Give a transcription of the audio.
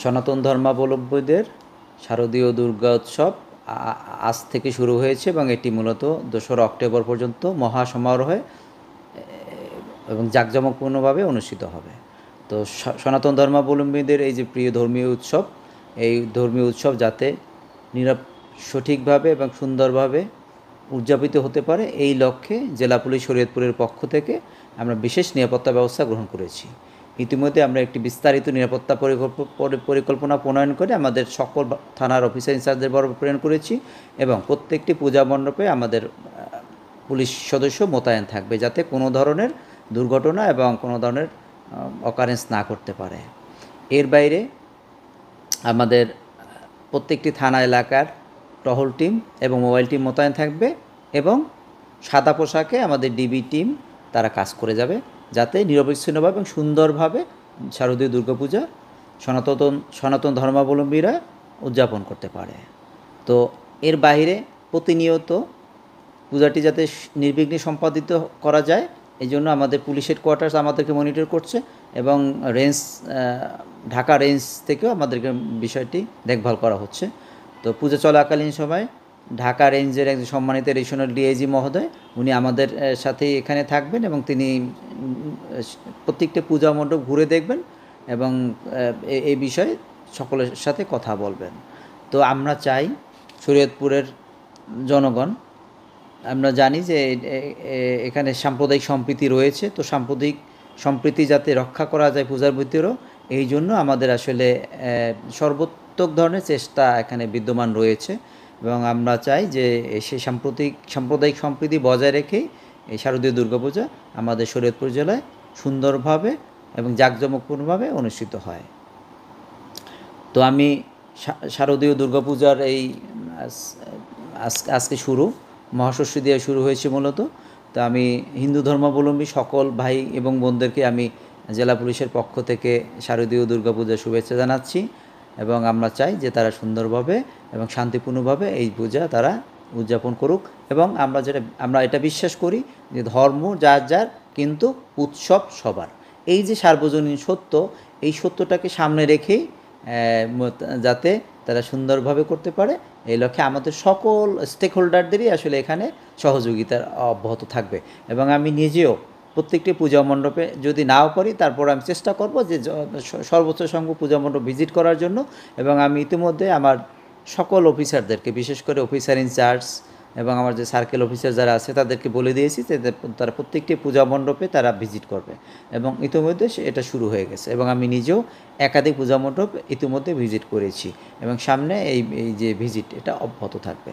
সনাতন ধর্মাবলম্বীদের শারদীয় দুর্গা উৎসব আজ থেকে শুরু হয়েছে এবং এটি মূলত 2রা অক্টোবর পর্যন্ত মহাসমারোহে এবং জাঁকজমকপূর্ণভাবে অনুষ্ঠিত হবে। তো সনাতন ধর্মাবলম্বীদের এই যে প্রিয় ধর্মীয় উৎসব, এই ধর্মীয় উৎসব যাতে সঠিকভাবে এবং সুন্দরভাবে উদযাপিত হতে পারে, এই লক্ষ্যে জেলা পুলিশ শরীয়তপুরের পক্ষ থেকে আমরা বিশেষ নিরাপত্তা ব্যবস্থা গ্রহণ করেছি। ইতিমধ্যে আমরা একটি বিস্তারিত নিরাপত্তা পরিকল্পনা প্রণয়ন করে আমাদের সকল থানার অফিসার ইনচার্জদের বরাবর প্রেরণ করেছি এবং প্রত্যেকটি পূজা মণ্ডপে আমাদের পুলিশ সদস্য মোতায়েন থাকবে, যাতে কোনো ধরনের দুর্ঘটনা এবং কোনো ধরনের অকারেন্স না করতে পারে। এর বাইরে আমাদের প্রত্যেকটি থানা এলাকার টহল টিম এবং মোবাইল টিম মোতায়েন থাকবে এবং সাদা পোশাকে আমাদের ডিবি টিম তারা কাজ করে যাবে, যাতে নিরবিচ্ছিন্নভাবে এবং সুন্দরভাবে শারদীয় দুর্গাপূজা সনাতন ধর্মাবলম্বীরা উদযাপন করতে পারে। তো এর বাইরে প্রতিনিয়ত পূজাটি যাতে নির্বিঘ্নে সম্পাদিত করা যায়, এই জন্য আমাদের পুলিশ হেডকোয়ার্টার্স আমাদেরকে মনিটর করছে এবং ঢাকা রেঞ্জ থেকেও আমাদেরকে বিষয়টি দেখভাল করা হচ্ছে। তো পূজা চলাকালীন সময় ঢাকা রেঞ্জের একজন সম্মানিত রিজিওনাল ডিআইজি মহোদয়, উনি আমাদের সাথে এখানে থাকবেন এবং তিনি প্রত্যেকটা পূজা মণ্ডপ ঘুরে দেখবেন এবং এই বিষয়ে সকলের সাথে কথা বলবেন। তো আমরা চাই শরীয়তপুরের জনগণ, আমরা জানি যে এখানে সাম্প্রদায়িক সম্প্রীতি রয়েছে, তো সাম্প্রদায়িক সম্প্রীতি যাতে রক্ষা করা যায় পূজার ভিতরেও, এই জন্য আমাদের আসলে সর্বাত্মক ধরনের চেষ্টা এখানে বিদ্যমান রয়েছে এবং আমরা চাই যে সেই সাম্প্রদায়িক সম্প্রীতি বজায় রেখেই এই শারদীয় দুর্গাপূজা আমাদের শরীয়তপুর জেলায় সুন্দরভাবে এবং জাঁকজমকপূর্ণভাবে অনুষ্ঠিত হয়। তো আমি শারদীয় দুর্গাপূজার এই আজকে মহাষষ্ঠী দিয়ে শুরু হয়েছে মূলত। তো আমি হিন্দু ধর্মাবলম্বী সকল ভাই এবং বোনদেরকে আমি জেলা পুলিশের পক্ষ থেকে শারদীয় দুর্গাপূজার শুভেচ্ছা জানাচ্ছি এবং আমরা চাই যে তারা সুন্দরভাবে এবং শান্তিপূর্ণভাবে এই পূজা তারা উদযাপন করুক। এবং আমরা এটা বিশ্বাস করি যে ধর্ম যার যার, কিন্তু উৎসব সবার। এই যে সার্বজনীন সত্য, এই সত্যটাকে সামনে রেখেই যাতে তারা সুন্দরভাবে করতে পারে, এই লক্ষ্যে আমাদের সকল স্টেক হোল্ডারদেরই আসলে এখানে সহযোগিতা অব্যাহত থাকবে। এবং আমি নিজেও প্রত্যেকটি পূজা মণ্ডপে যদি নাও পারি, তারপর আমি চেষ্টা করব যে সর্বোচ্চ সংখ্যক পূজা মণ্ডপ ভিজিট করার জন্য। এবং আমি ইতিমধ্যে আমার সকল অফিসারদেরকে, বিশেষ করে অফিসার ইনচার্জ এবং আমার যে সার্কেল অফিসার যারা আছে তাদেরকে বলে দিয়েছি যে তারা প্রত্যেকটি পূজা মণ্ডপে তারা ভিজিট করবে এবং ইতিমধ্যে এটা শুরু হয়ে গেছে এবং আমি নিজেও একাধিক পূজা মণ্ডপ ইতিমধ্যে ভিজিট করেছি এবং সামনে এই যে ভিজিট এটা অব্যাহত থাকবে।